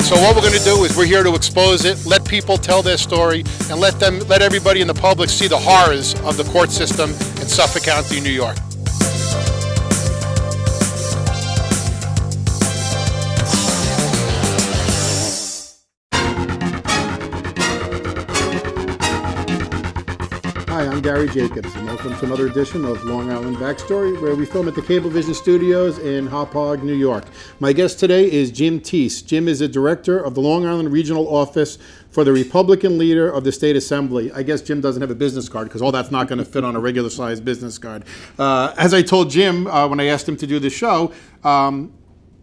So what we're going to do is we're here to expose it, let people tell their story, and let everybody in the public see the horrors of the court system in Suffolk County, New York. Hi, I'm Gary Jacobs, and welcome to another edition of Long Island Backstory, where we film at the Cablevision Studios in Hauppauge, New York. My guest today is Jim Teese. Jim is a director of the Long Island Regional Office for the Republican leader of the State Assembly. I guess Jim doesn't have a business card, because all that's not going to fit on a regular-sized business card. As I told Jim when I asked him to do the show,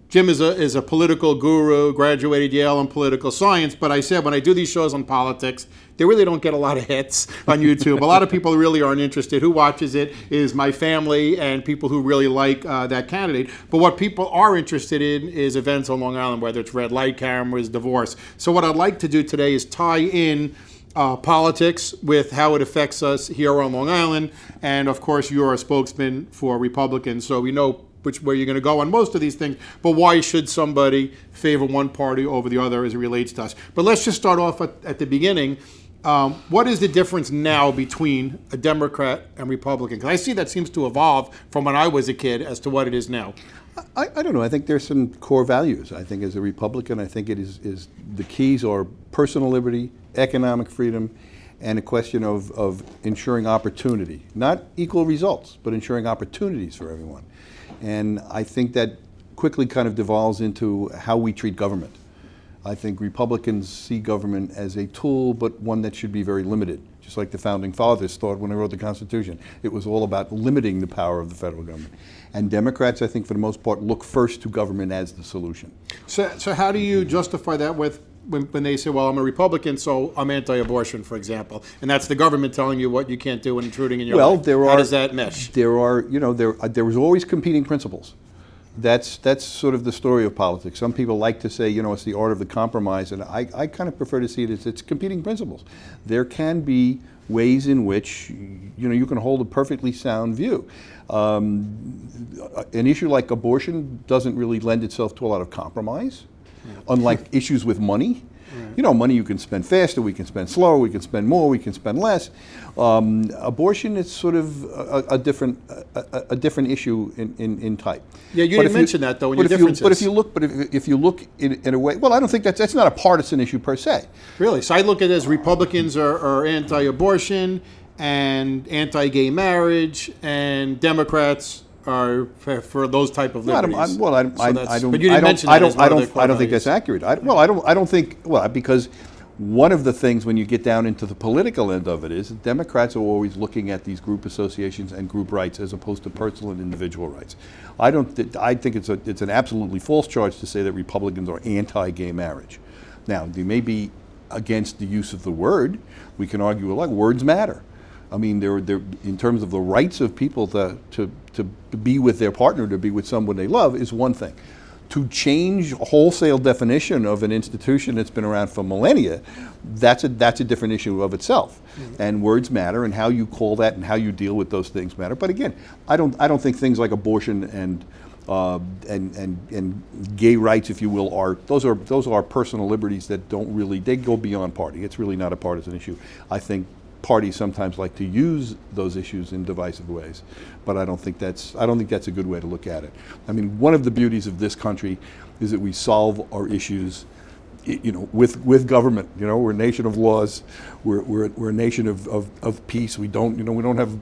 Jim is a political guru, graduated Yale in political science, but I said when I do these shows on politics, they really don't get a lot of hits on YouTube. A lot of people really aren't interested. Who watches it is my family and people who really like that candidate. But what people are interested in is events on Long Island, whether it's red light cameras, divorce. So what I'd like to do today is tie in politics with how it affects us here on Long Island. And of course, you're a spokesman for Republicans, so we know which way you're going to go on most of these things, but why should somebody favor one party over the other as it relates to us? But let's just start off at the beginning. What is the difference now between a Democrat and Republican? Because I see that seems to evolve from when I was a kid as to what it is now. I don't know. I think there's some core values. I think as a Republican, I think it is the keys are personal liberty, economic freedom, and a question of ensuring opportunity. Not equal results, but ensuring opportunities for everyone. And I think that quickly kind of devolves into how we treat government. I think Republicans see government as a tool, but one that should be very limited, just like the Founding Fathers thought when they wrote the Constitution. It was all about limiting the power of the federal government. And Democrats, I think, for the most part, look first to government as the solution. So how do you justify that with when they say, well, I'm a Republican, so I'm anti-abortion, for example, and that's the government telling you what you can't do and intruding in your life? How does that mesh? There was always competing principles. That's sort of the story of politics. Some people like to say, it's the art of the compromise, and I kind of prefer to see it as it's competing principles. There can be ways in which you can hold a perfectly sound view. An issue like abortion doesn't really lend itself to a lot of compromise. Unlike issues with money, money you can spend faster, we can spend slower, we can spend more, we can spend less. Abortion is sort of a different issue in type. Yeah, you didn't mention that though in your differences. But if you look in a way, well, I don't think that's not a partisan issue per se. Really? So I look at it as Republicans are anti-abortion and anti-gay marriage, and Democrats are for those type of liberties. But you didn't mention that as one of the core values. I don't think that's accurate. I don't think because one of the things when you get down into the political end of it is Democrats are always looking at these group associations and group rights as opposed to personal and individual rights. I think it's an absolutely false charge to say that Republicans are anti-gay marriage. Now, they may be against the use of the word. We can argue a lot. Words matter. I mean, they're in terms of the rights of people to be with their partner, to be with someone they love, is one thing. To change a wholesale definition of an institution that's been around for millennia, that's a different issue of itself. Mm-hmm. And words matter, and how you call that and how you deal with those things matter. But again, I don't think things like abortion and gay rights, if you will, those are personal liberties that they go beyond party. It's really not a partisan issue. I think parties sometimes like to use those issues in divisive ways, but I don't think that's a good way to look at it. I mean, one of the beauties of this country is that we solve our issues, with government. We're a nation of laws. We're a nation of peace. We don't have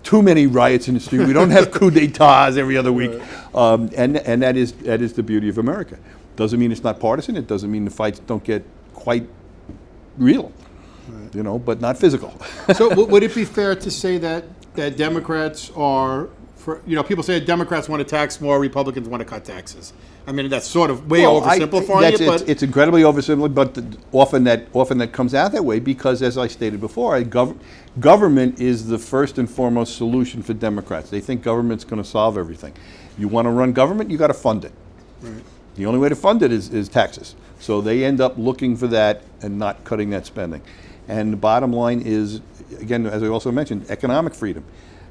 too many riots in the street. We don't have coup d'états every other week, and that is the beauty of America. Doesn't mean it's not partisan. It doesn't mean the fights don't get quite real. But not physical. So would it be fair to say that Democrats are, people say Democrats want to tax more, Republicans want to cut taxes. I mean, that's sort of way oversimplifying it, but it's incredibly oversimplified. But often that comes out that way because, as I stated before, government is the first and foremost solution for Democrats. They think government's going to solve everything. You want to run government, you got to fund it. Right. The only way to fund it is taxes. So they end up looking for that and not cutting that spending. And the bottom line is, again, as I also mentioned, economic freedom.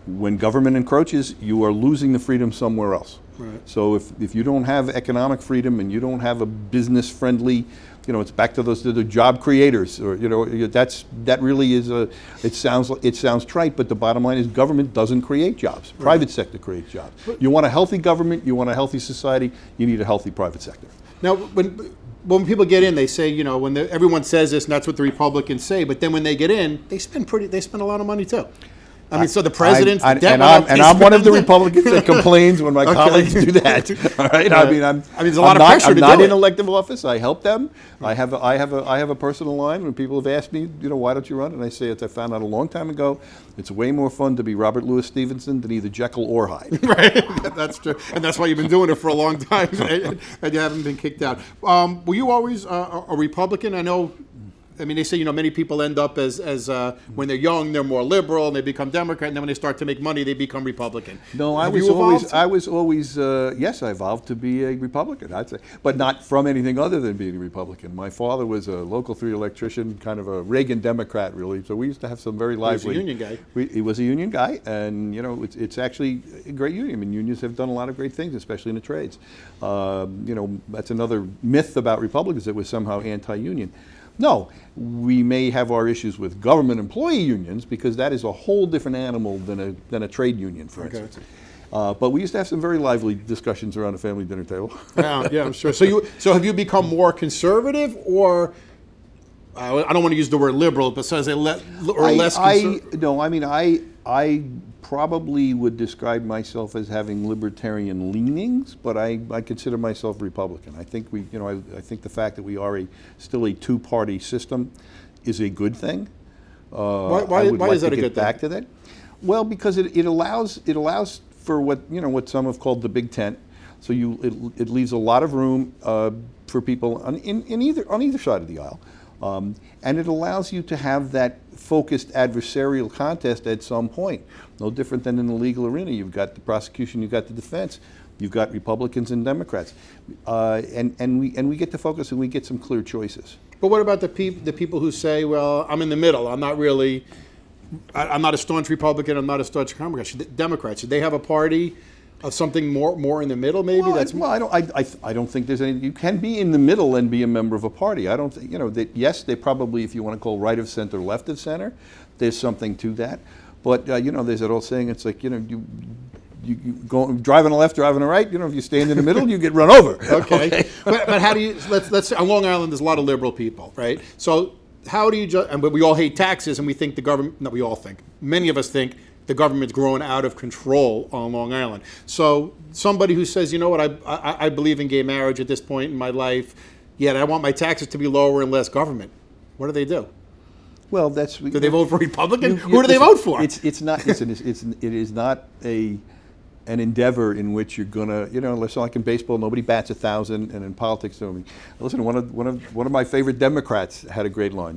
When government encroaches, you are losing the freedom somewhere else. Right. So if you don't have economic freedom and you don't have a business friendly, it's back to the job creators, or that really is it sounds trite, but the bottom line is government doesn't create jobs. Right. Private sector creates jobs. You want a healthy government, you want a healthy society, you need a healthy private sector. Now, when people get in, they say, when everyone says this, and that's what the Republicans say. But then when they get in, they spend a lot of money too. I mean, so the president's I'm one of the Republicans that complains when my colleagues do that. All right, I mean, there's a lot of pressure to do it. I'm not in elective office. I help them. Right. I have a personal line when people have asked me, why don't you run? And I say, I found out a long time ago, it's way more fun to be Robert Louis Stevenson than either Jekyll or Hyde. Right, that's true, and that's why you've been doing it for a long time, and you haven't been kicked out. Were you always a Republican? I mean, they say, many people end up as when they're young, they're more liberal, and they become Democrat, and then when they start to make money, they become Republican. No, I was always, yes, I evolved to be a Republican, I'd say, but not from anything other than being a Republican. My father was a local 3 electrician, kind of a Reagan Democrat, really, so we used to have some very lively... He was a union guy. He was a union guy, and, it's actually a great union. I mean, unions have done a lot of great things, especially in the trades. That's another myth about Republicans, that we're somehow anti-union. No, we may have our issues with government employee unions, because that is a whole different animal than a trade union, for instance. But we used to have some very lively discussions around the family dinner table. Yeah, I'm sure. So have you become more conservative, or I don't want to use the word liberal, but less conservative? No, I mean, I probably would describe myself as having libertarian leanings, but I consider myself Republican. I think I think the fact that we are still a 2-party system is a good thing. Why is that a good thing? Back to that. Well, because it allows for what some have called the big tent. So it leaves a lot of room for people on either side of the aisle. And it allows you to have that focused adversarial contest at some point. No different than in the legal arena. You've got the prosecution, you've got the defense, you've got Republicans and Democrats, and we get to focus, and we get some clear choices. But what about the people who say, well, I'm in the middle. I'm not a staunch Republican. I'm not a staunch Democrat. Should they have a party of something more in the middle, maybe? I don't think there's any. You can be in the middle and be a member of a party. I don't think that. Yes, they probably, if you want to call right of center, left of center, there's something to that. But there's that old saying. It's like you go drive on the left, drive on the right. If you stand in the middle, you get run over. Okay. But how do you? Let's say on Long Island, there's a lot of liberal people, right? So how do you? But we all hate taxes, and we think the government. No, we all think. Many of us think the government's growing out of control on Long Island. So somebody who says, I believe in gay marriage at this point in my life, yet I want my taxes to be lower and less government. What do they do? Well, do they vote for Republican? Who do they vote for? It is not an endeavor in which you're gonna, listen, like in baseball, nobody bats 1,000, and in politics, listen, one of my favorite Democrats had a great line.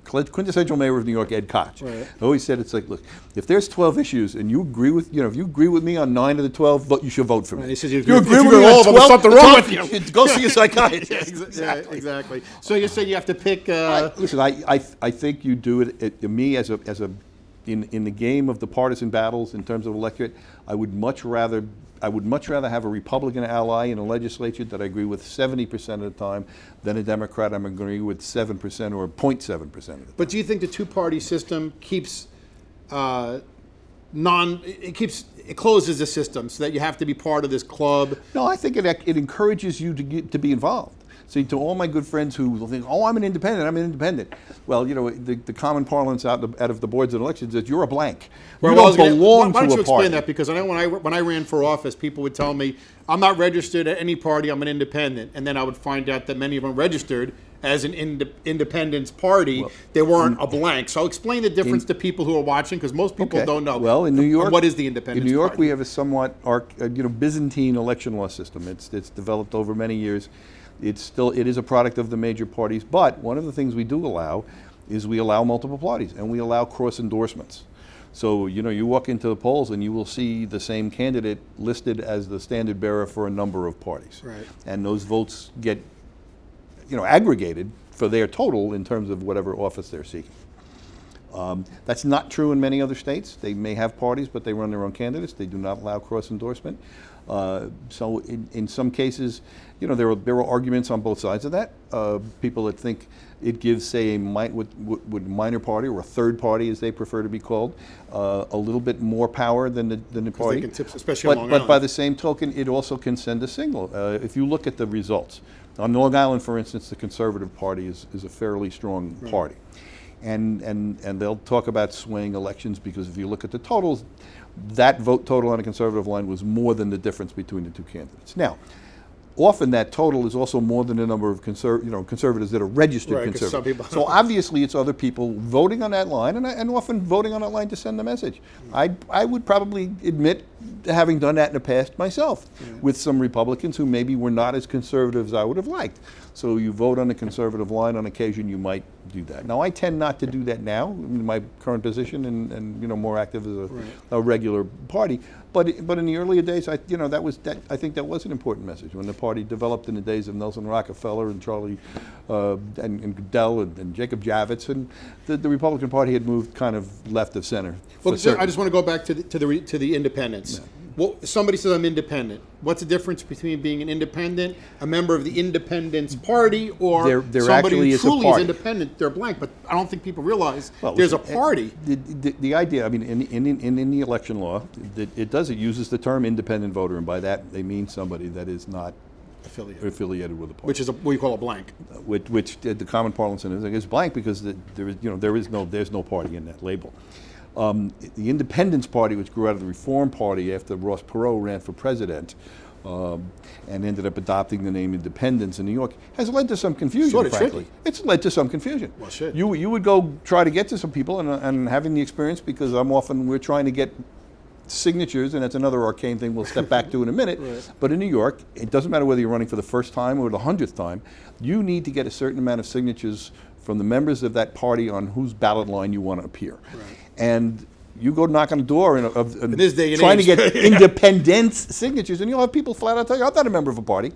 Quintessential mayor of New York, Ed Koch, right, always said, it's like, look, if there's 12 issues and you agree with, if you agree with me on 9 of the 12, you should vote for me. Right, he says, you agree with me on 12, there's something wrong with you. Go see a psychiatrist. Yeah, exactly. So you say you have to pick. Listen, I think you do it. Me as a in the game of the partisan battles in terms of electorate, I would much rather have a Republican ally in a legislature that I agree with 70% of the time than a Democrat I'm agree with 7% or 0.7% of the time. But do you think the 2-party system keeps it closes the system so that you have to be part of this club? No, I think it encourages you to be involved. See, to all my good friends who think, I'm an independent. Well, the common parlance out of the boards and elections is you're a blank. You don't belong to a party. Why don't you explain that? Because I know when I ran for office, people would tell me, I'm not registered at any party, I'm an independent. And then I would find out that many of them registered as an independence party. Well, they weren't a blank. So explain the difference to people who are watching, because most people don't know. Well, in New York, what is the independence party? In New York, party? we have a somewhat Byzantine election law system. It's developed over many years. It is a product of the major parties, but one of the things we do allow is we allow multiple parties, and we allow cross endorsements. So you walk into the polls and you will see the same candidate listed as the standard bearer for a number of parties, right, and those votes get aggregated for their total in terms of whatever office they're seeking. That's not true in many other states. They may have parties, but they run their own candidates. They do not allow cross-endorsement. So in some cases, there are arguments on both sides of that. People that think it gives, say, a minor party, or a third party, as they prefer to be called, a little bit more power than the party. They can tip, especially on Long But Island. by the same token, it also can send a signal. If you look at the results, on Long Island, for instance, the Conservative Party is a fairly strong party. And they'll talk about swaying elections, because if you look at the totals, that vote total on a conservative line was more than the difference between the two candidates. Now, often that total is also more than the number of conservatives that are registered Right, 'cause some conservatives. people- So obviously it's other people voting on that line, and often voting on that line to send a message. I would probably admit to having done that in the past myself, with some Republicans who maybe were not as conservative as I would have liked. So you vote on the conservative line, on occasion you might do that. Now I tend not to do that now in my current position, and more active as a regular party. But in the earlier days, I think that was an important message when the party developed in the days of Nelson Rockefeller and Charlie and Goodell and Jacob Javits, and the Republican Party had moved kind of left of center. Well, I just want to go back to the independents. Yeah. Well, somebody says I'm independent. What's the difference between being an independent, a member of the Independence Party, or There somebody actually who is a truly is party. independent? They're blank, but I don't think people realize Well, there's a listen, party. The idea, I mean, in the election law, it uses the term independent voter, and by that they mean somebody that is not affiliated with a party, Which is what you call a blank. which the common parlance is blank, because there's no party in that label. The Independence Party, which grew out of the Reform Party after Ross Perot ran for president, and ended up adopting the name Independence in New York, has led to some confusion, Sort of frankly. tricky. It's led to some confusion. Well, shit. You would go try to get to some people, and having the experience, because we're trying to get signatures, and that's another arcane thing we'll step back to in a minute. Right. But in New York, it doesn't matter whether you're running for the first time or the 100th time, you need to get a certain amount of signatures from the members of that party on whose ballot line you want to appear. Right. And you go knock on the door In this day and trying age. to get independence signatures, and you'll have people flat out tell you, I'm not a member of a party.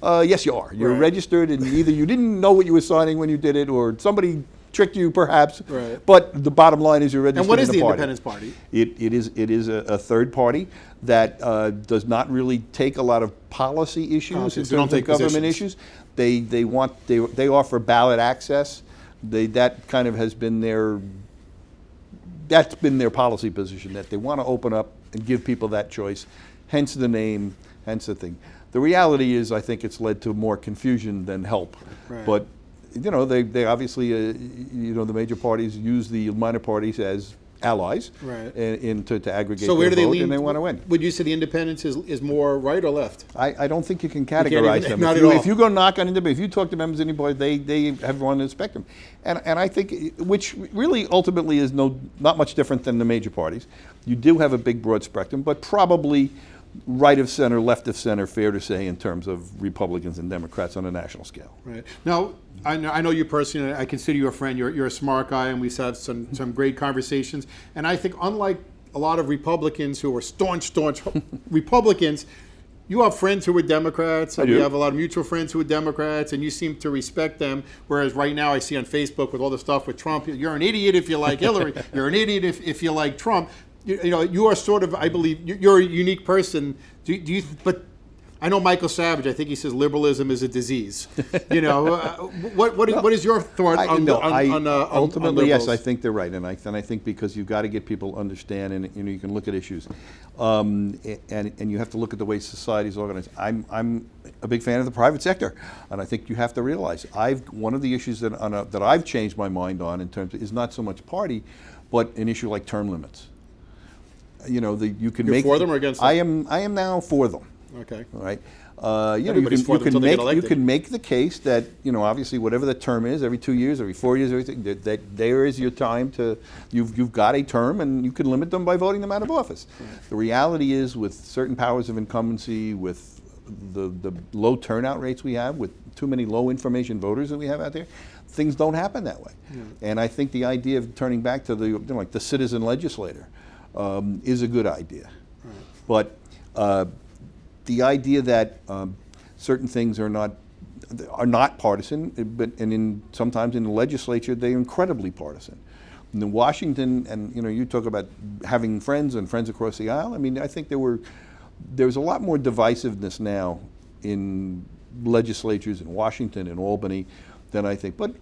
Yes, you are. You're Right. registered, and either you didn't know what you were signing when you did it, or somebody tricked you, perhaps. Right. But the bottom line is you're registered And what is in a the party. Independence Party? It is a third party that does not really take a lot of policy issues Politics. in They don't terms of take government positions. issues. They offer ballot access. That kind of has been that's been their policy position, that they want to open up and give people that choice. Hence the name, hence the thing. The reality is, I think it's led to more confusion than help. Right. But they obviously, the major parties use the minor parties as allies, Right. to aggregate So where do their they vote, lean? and they want to win. Would you say the Independence is more right or left? I don't think you can can't categorize even- them. not If at you, all. if you go knock on Independence, if you talk to members of anybody, they have run the spectrum, and I think, which really ultimately is not much different than the major parties. You do have a big broad spectrum, but probably right of center, left of center, fair to say, in terms of Republicans and Democrats on a national scale. Right. Now, I know you personally. I consider you a friend. You're a smart guy, and we've had some great conversations. And I think, unlike a lot of Republicans who are staunch Republicans, you have friends who are Democrats, and I do. we have a lot of mutual friends who are Democrats, and you seem to respect them. Whereas right now, I see on Facebook with all the stuff with Trump, you're an idiot if you like Hillary. You're an idiot if you like Trump. You are sort of, I believe, you're a unique person. But I know Michael Savage. I think he says liberalism is a disease. What is your thought on ultimately, yes, liberals? I think they're right, and I think because you've got to get people to understand, and you can look at issues, and you have to look at the way society's organized. I'm a big fan of the private sector, and I think you have to realize one of the issues that I've changed my mind on in terms of, is not so much party, but an issue like term limits. You can You're make for them or against them? I am now for them. Okay. All right. Everybody's for them until they get you elected. can make the case that, obviously whatever the term is, every 2 years, every 4 years, everything, that there is your time you've got a term, and you can limit them by voting them out of office. Right. The reality is, with certain powers of incumbency, with the low turnout rates we have, with too many low information voters that we have out there, things don't happen that way. Yeah. And I think the idea of turning back to the citizen legislator is a good idea. Right. But the idea that certain things are not partisan, sometimes in the legislature they're incredibly partisan. In Washington, and you talk about having friends and friends across the aisle. I mean, I think there's a lot more divisiveness now in legislatures in Washington and Albany than I think. But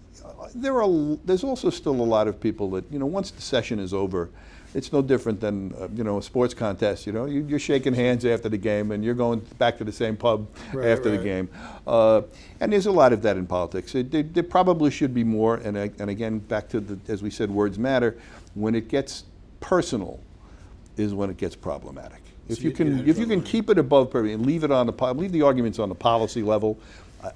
there's also still a lot of people that, once the session is over, it's no different than a sports contest. You're shaking hands after the game, and you're going back to the same pub after the game. And there's a lot of that in politics. There probably should be more. And again, back to as we said, words matter. When it gets personal, is when it gets problematic. If you can keep it above and leave the arguments on the policy level,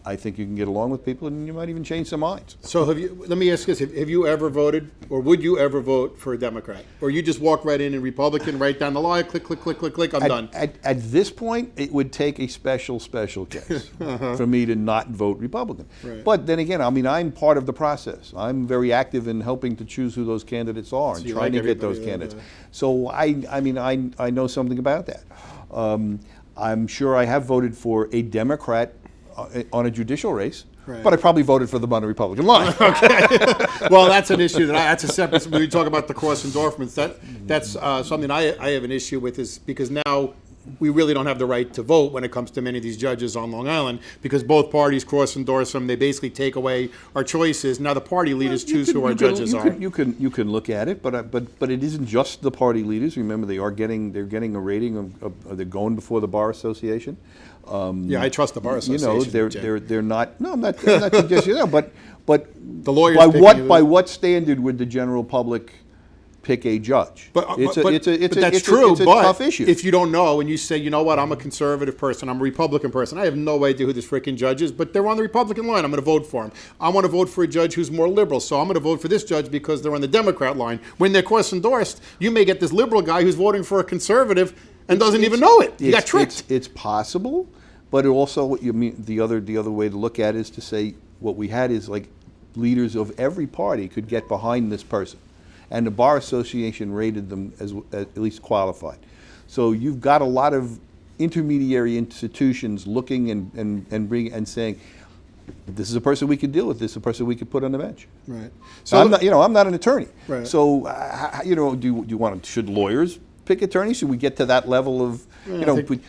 I think you can get along with people, and you might even change some minds. So let me ask this, have you ever voted, or would you ever vote for a Democrat? Or you just walk right in and Republican, right down the line, click, click, click, click, click, I'm done? At this point, it would take a special case for me to not vote Republican. Right. But then again, I'm part of the process. I'm very active in helping to choose who those candidates are and trying to get those candidates. So I know something about that. I'm sure I have voted for a Democrat on a judicial race, but I probably voted for them on the Republican line. Okay. Well, that's an issue that's a separate. When we talk about the cross endorsements, that's something I have an issue with, is because now we really don't have the right to vote when it comes to many of these judges on Long Island, because both parties cross endorse them. They basically take away our choices. Now the party leaders choose who our judges are. You can look at it, but it isn't just the party leaders. Remember, they're getting a rating they're going before the Bar Association. I trust the Bar Association. They're not. No, I'm not suggesting that. But the lawyers by what standard would the general public pick a judge? It's a tough issue. If you don't know and you say, you know what, I'm a conservative person, I'm a Republican person, I have no idea who this freaking judge is, but they're on the Republican line, I'm going to vote for him. I want to vote for a judge who's more liberal, so I'm going to vote for this judge because they're on the Democrat line. When they're cross endorsed, you may get this liberal guy who's voting for a conservative and doesn't even know it. You got tricked. It's possible, but it also, what you mean, the other way to look at it is to say what we had is like leaders of every party could get behind this person, and the Bar Association rated them as at least qualified. So you've got a lot of intermediary institutions looking and saying, this is a person we could deal with. This is a person we could put on the bench. Right. So I'm not an attorney. Right. So do you want to? Should lawyers pick attorneys? Should we get to that level of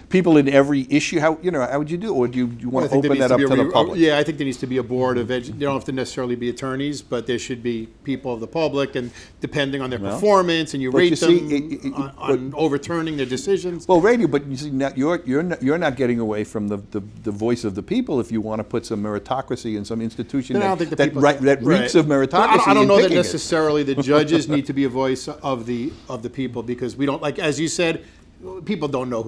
people in every issue? How would you do, or do you want to open that up to the public? Yeah, I think there needs to be a board of. They don't have to necessarily be attorneys, but there should be people of the public, and depending on their performance, and you rate them on overturning their decisions. Well, but you see, now you're not getting away from the voice of the people if you want to put some meritocracy in some institution that reeks of meritocracy. I don't know that necessarily the judges need to be a voice of the people, because we don't, like as you said, people don't know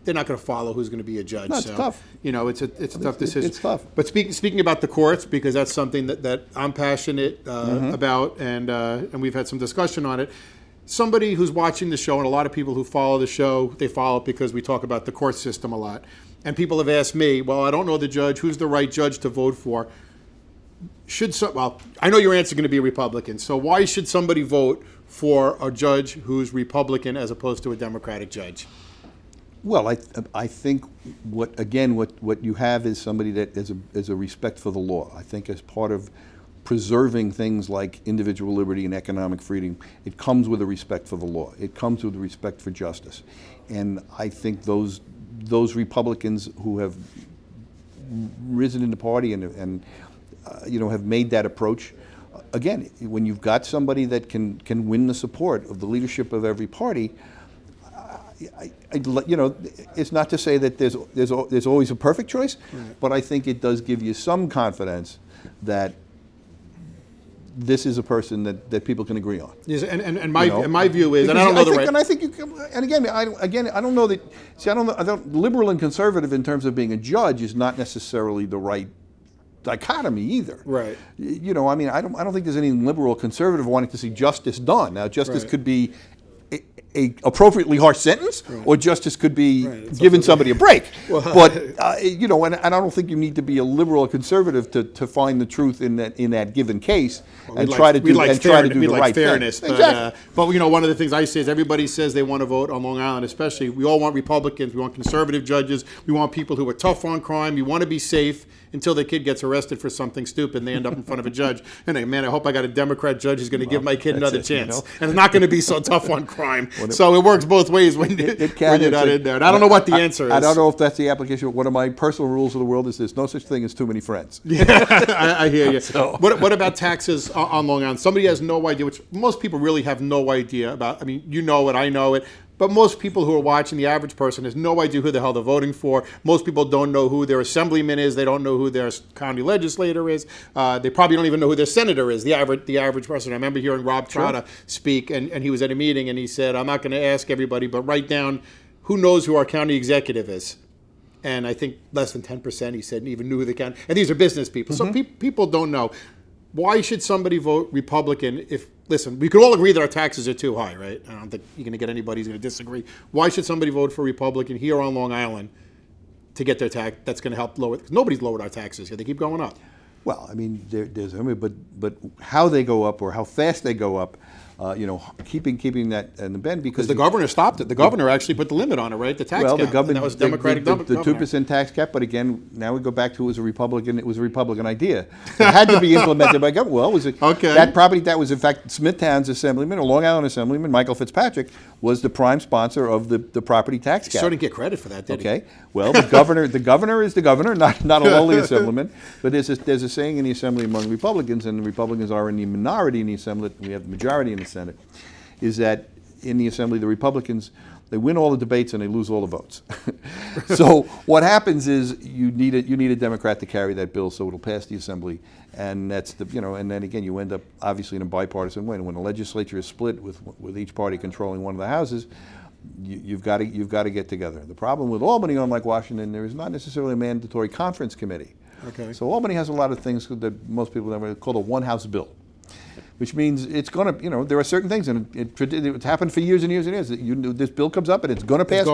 they're not going to follow who's going to be a judge. No, it's tough. It's a tough decision. It's tough. But speaking about the courts, because that's something that I'm passionate about, and we've had some discussion on it. Somebody who's watching the show, and a lot of people who follow the show, they follow it because we talk about the court system a lot. And people have asked me, well, I don't know the judge. Who's the right judge to vote for? I know your answer is going to be Republican. So why should somebody vote for a judge who's Republican as opposed to a Democratic judge? Well, I think what you have is somebody that is a respect for the law. I think as part of preserving things like individual liberty and economic freedom, it comes with a respect for the law. It comes with a respect for justice. And I think those Republicans who have risen in the party and have made that approach, again, when you've got somebody that can win the support of the leadership of every party, it's not to say that there's always a perfect choice, but I think it does give you some confidence that this is a person that people can agree on. Yes, and my view is, and I don't know the right. And I think you can, and again, I don't know that. See, I don't liberal and conservative in terms of being a judge is not necessarily the right dichotomy either. Right. I don't think there's any liberal or conservative wanting to see justice done. Now, justice could be a appropriately harsh sentence, or justice could be Right. giving somebody a break. But you know, and I don't think you need to be a liberal or conservative to find the truth in that given case and try to do the right fairness, thing. but, Exactly. But you know, one of the things I say is everybody says they want to vote on Long Island, especially we all want Republicans, we want conservative judges, we want people who are tough on crime, you want to be safe until the kid gets arrested for something stupid and they end up in front of a judge. And man, I hope I got a Democrat judge who's going to give my kid another chance. And it's not going to be so tough on crime. So it works both ways when you're not in there. And I don't know what the answer is. I don't know if that's the application. One of my personal rules of the world is there's no such thing as too many friends. I hear you. So. What about taxes on Long Island? Somebody has no idea, which most people really have no idea about. I mean, you know it, I know it. But most people who are watching, the average person, has no idea who the hell they're voting for. Most people don't know who their assemblyman is. They don't know who their county legislator is. They probably don't even know who their senator is, the average person. I remember hearing Rob Trotta speak, and he was at a meeting, and he said, I'm not going to ask everybody, but write down who knows who our county executive is. And I think less than 10%, he said, even knew who the county. And these are business people. So people don't know. Why should somebody vote Republican if, listen, we could all agree that our taxes are too high, right? I don't think you're going to get anybody who's going to disagree. Why should somebody vote for Republican here on Long Island to get their tax? That's going to help lower it. Because nobody's lowered our taxes here. They keep going up. Well, I mean, but how they go up or how fast they go up, you know, keeping that in the bend because the governor stopped it. The governor actually put the limit on it, right? The tax cap. The government, that was Democratic. The 2% tax cap. But again, now we go back to it was a Republican idea. It had to be implemented by government. Well, was it that property that was in fact Smithtown's assemblyman or Long Island assemblyman Michael Fitzpatrick was the prime sponsor of the property tax cap. He didn't get credit for that, did he? Okay. Well, the governor is the governor, not a lowly assemblyman. But there's a saying in the assembly among Republicans, and the Republicans are in the minority in the assembly. We have the majority in the Senate. Is that in the assembly the Republicans, they win all the debates and they lose all the votes. So what happens is you need a Democrat to carry that bill so it'll pass the assembly, and that's and then again you end up obviously in a bipartisan way. When the legislature is split with each party controlling one of the houses, you've got to get together. The problem with Albany, unlike Washington, there is not necessarily a mandatory conference committee. Okay. So Albany has a lot of things that most people never call a one-house bill, which means it's going to, there are certain things, and it's happened for years and years and years. This bill comes up and it's going to pass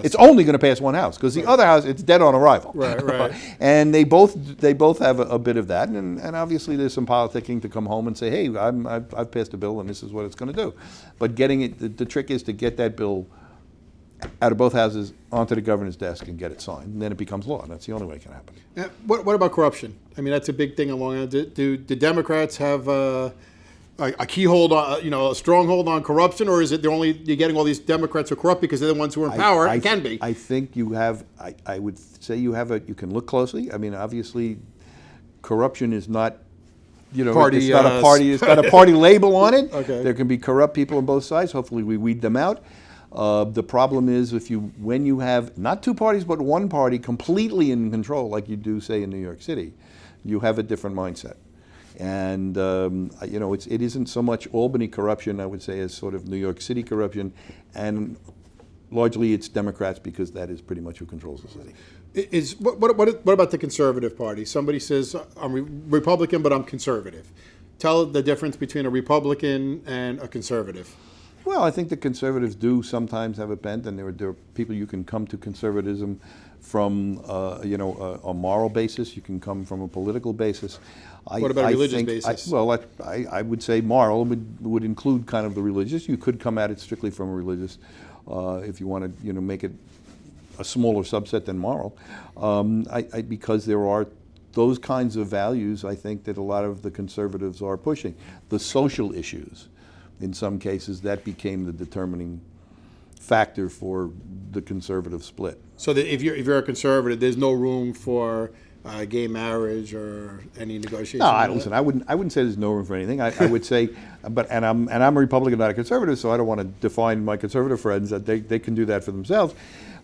It's only going to pass one house because the other house, it's dead on arrival. Right. And they both have a bit of that, and obviously there's some politicking to come home and say, hey, I've passed a bill and this is what it's going to do. But getting it, the trick is to get that bill out of both houses onto the governor's desk and get it signed, and then it becomes law. And that's the only way it can happen. What about corruption? I mean, that's a big thing along. Do Democrats have a keyhold on, a stronghold on corruption, or is it you're getting all these Democrats who are corrupt because they're the ones who are in power and can be? I think you have. I would say you can look closely. I mean, obviously, corruption is not. It's not a party. It's got a party label on it. Okay. There can be corrupt people on both sides. Hopefully, we weed them out. The problem is when you have not two parties but one party completely in control, like you do say in New York City, you have a different mindset. And it isn't so much Albany corruption, I would say, as sort of New York City corruption, and largely it's Democrats because that is pretty much who controls the city. What about the conservative party? Somebody says I'm Republican, but I'm conservative. Tell the difference between a Republican and a conservative. Well, I think the conservatives do sometimes have a bent, and there are people you can come to conservatism from, a moral basis. You can come from a political basis. What about a religious basis? I would say moral would include kind of the religious. You could come at it strictly from a religious, if you want to, make it a smaller subset than moral, because there are those kinds of values. I think that a lot of the conservatives are pushing the social issues. In some cases, that became the determining factor for the conservative split. So that if you're a conservative, there's no room for gay marriage or any negotiation. No, listen. I wouldn't say there's no room for anything. I would say, and I'm a Republican, not a conservative, so I don't want to define my conservative friends. That they can do that for themselves.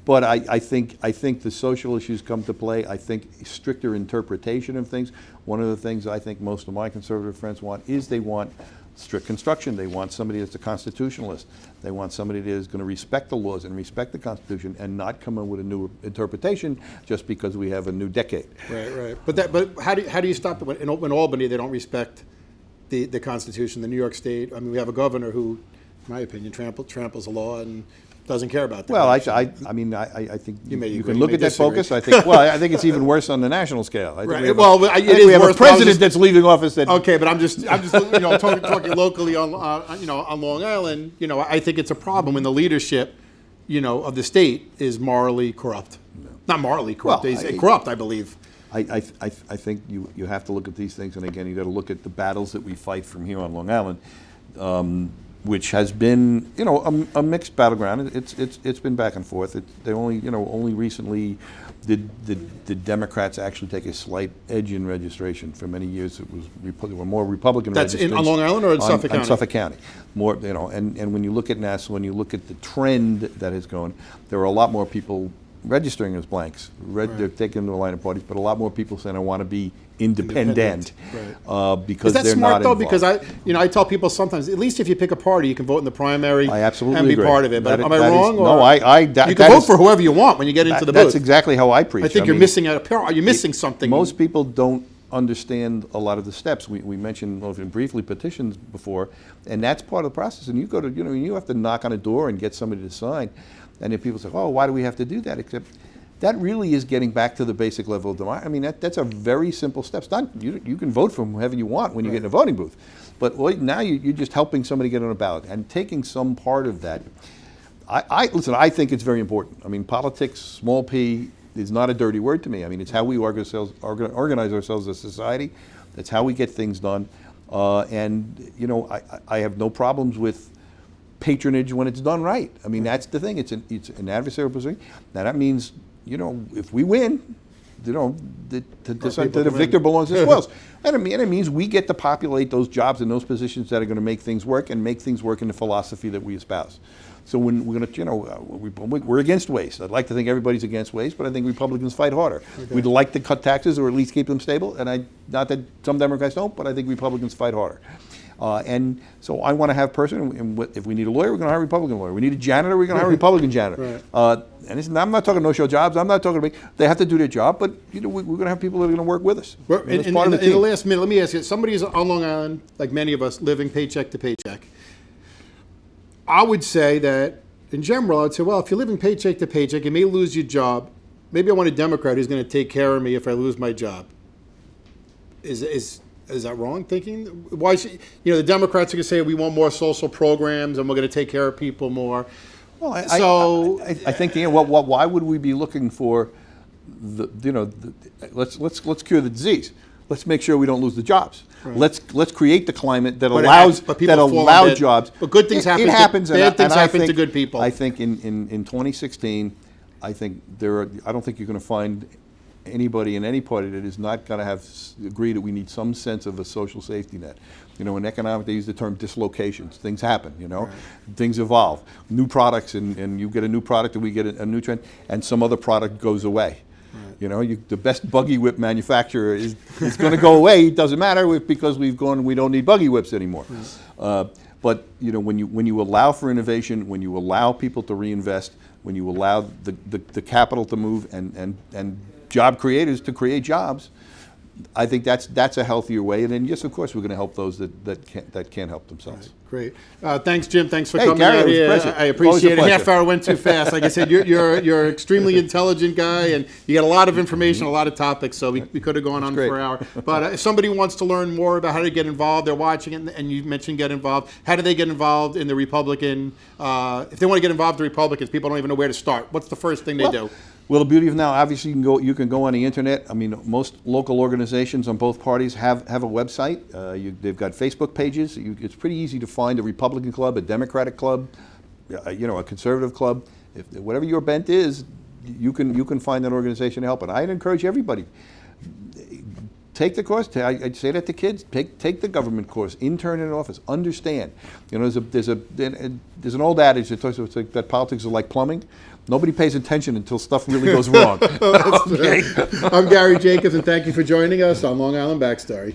But I think the social issues come to play. I think stricter interpretation of things. One of the things I think most of my conservative friends want is they want strict construction. They want somebody that's a constitutionalist. They want somebody that is going to respect the laws and respect the Constitution and not come in with a new interpretation just because we have a new decade. Right. But how do you stop it? In Albany, they don't respect the Constitution. The New York State. I mean, we have a governor who my opinion, tramples the law and doesn't care about that. Well, I think you can look at that disagree. focus. I think it's even worse on the national scale. I think we have, we have a president that's leaving office that. Okay, but I'm just talking locally on Long Island. I think it's a problem when the leadership, of the state is morally corrupt. No. Not morally corrupt. Well, corrupt, I believe. I think you have to look at these things, and again, you got to look at the battles that we fight from here on Long Island. Which has been, a mixed battleground. It's been back and forth. They only recently did Democrats actually take a slight edge in registration. For many years, there were more Republican. That's on Long Island or in Suffolk County? On Suffolk County, more, and when you look at Nassau, when you look at the trend that has gone, there are a lot more people registering as blanks. They're taking the line of parties, but a lot more people saying, I want to be independent. Right. Because they're not smart though? Involved. Because I tell people sometimes, at least if you pick a party, you can vote in the primary. I absolutely and be agree. part of it. But am I wrong? You can vote for whoever you want when you get into the booth. That's exactly how I preach. I think you're missing out. You're missing something. Most people don't understand a lot of the steps. We mentioned briefly petitions before, and that's part of the process. And you go to, you have to knock on a door and get somebody to sign. And if people say, oh, why do we have to do that? Except that really is getting back to the basic level of democracy. I mean, that's a very simple step. It's not, you can vote for whoever you want when you get in a voting booth. But now you're just helping somebody get on a ballot and taking some part of that. Listen, I think it's very important. I mean, politics, small p, is not a dirty word to me. I mean, it's how we organize ourselves as a society. That's how we get things done. I have no problems with patronage when it's done right. I mean, that's the thing. It's an adversarial position. Now that means, if we win, the victor belongs to us. And it means we get to populate those jobs and those positions that are going to make things work and make things work in the philosophy that we espouse. So when we're going to, we're against waste. I'd like to think everybody's against waste, but I think Republicans fight harder. Okay. We'd like to cut taxes or at least keep them stable, and not that some Democrats don't, but I think Republicans fight harder. And so I want to have and if we need a lawyer, we're going to hire a Republican lawyer. We need a janitor, we're going to hire a Republican janitor. Right. And I'm not talking no-show jobs. I'm not talking about, they have to do their job, but we're going to have people that are going to work with us. In the last minute, let me ask you, somebody's on Long Island, like many of us, living paycheck to paycheck. I would say that, in general, I would say, well, if you're living paycheck to paycheck, you may lose your job. Maybe I want a Democrat who's going to take care of me if I lose my job. Is that wrong thinking? Why should, the Democrats are going to say we want more social programs and we're going to take care of people more. Well, I think why would we be looking for let's cure the disease. Let's make sure we don't lose the jobs. Right. Let's create the climate that allows jobs. But good things happen. It happens. Bad things happen to good people. I think in 2016, I don't think you're going to find anybody in any party that is not going to agree that we need some sense of a social safety net. In economics, they use the term dislocations. Things happen, right. Things evolve. New products, and you get a new product, and we get a new trend, and some other product goes away. Right. The best buggy whip manufacturer is going to go away. It doesn't matter because we don't need buggy whips anymore. Right. But when you allow for innovation, when you allow people to reinvest, when you allow the capital to move and job creators to create jobs, I think that's a healthier way. And then, yes, of course, we're going to help those that can't help themselves. Right. Great. Thanks, Jim. Thanks for coming Gary, out here. I appreciate it. Half hour went too fast. Like I said, you're an extremely intelligent guy, and you got a lot of information, a lot of topics. So we could have gone on for an hour. But if somebody wants to learn more about how to get involved, they're watching it, and you mentioned get involved. How do they get involved in the Republican? If they want to get involved in the Republicans, people don't even know where to start. What's the first thing they do? Well, the beauty of now, obviously, you can go on the internet. I mean, most local organizations on both parties have a website. They've got Facebook pages. It's pretty easy to find a Republican club, a Democratic club, a conservative club. Whatever your bent is, you can find an organization to help. And I'd encourage everybody, take the course. I'd say that to kids. Take the government course. Intern in an office. Understand. There's an old adage that talks about that politics is like plumbing. Nobody pays attention until stuff really goes wrong. Okay. I'm Gary Jacobs, and thank you for joining us on Long Island Backstory.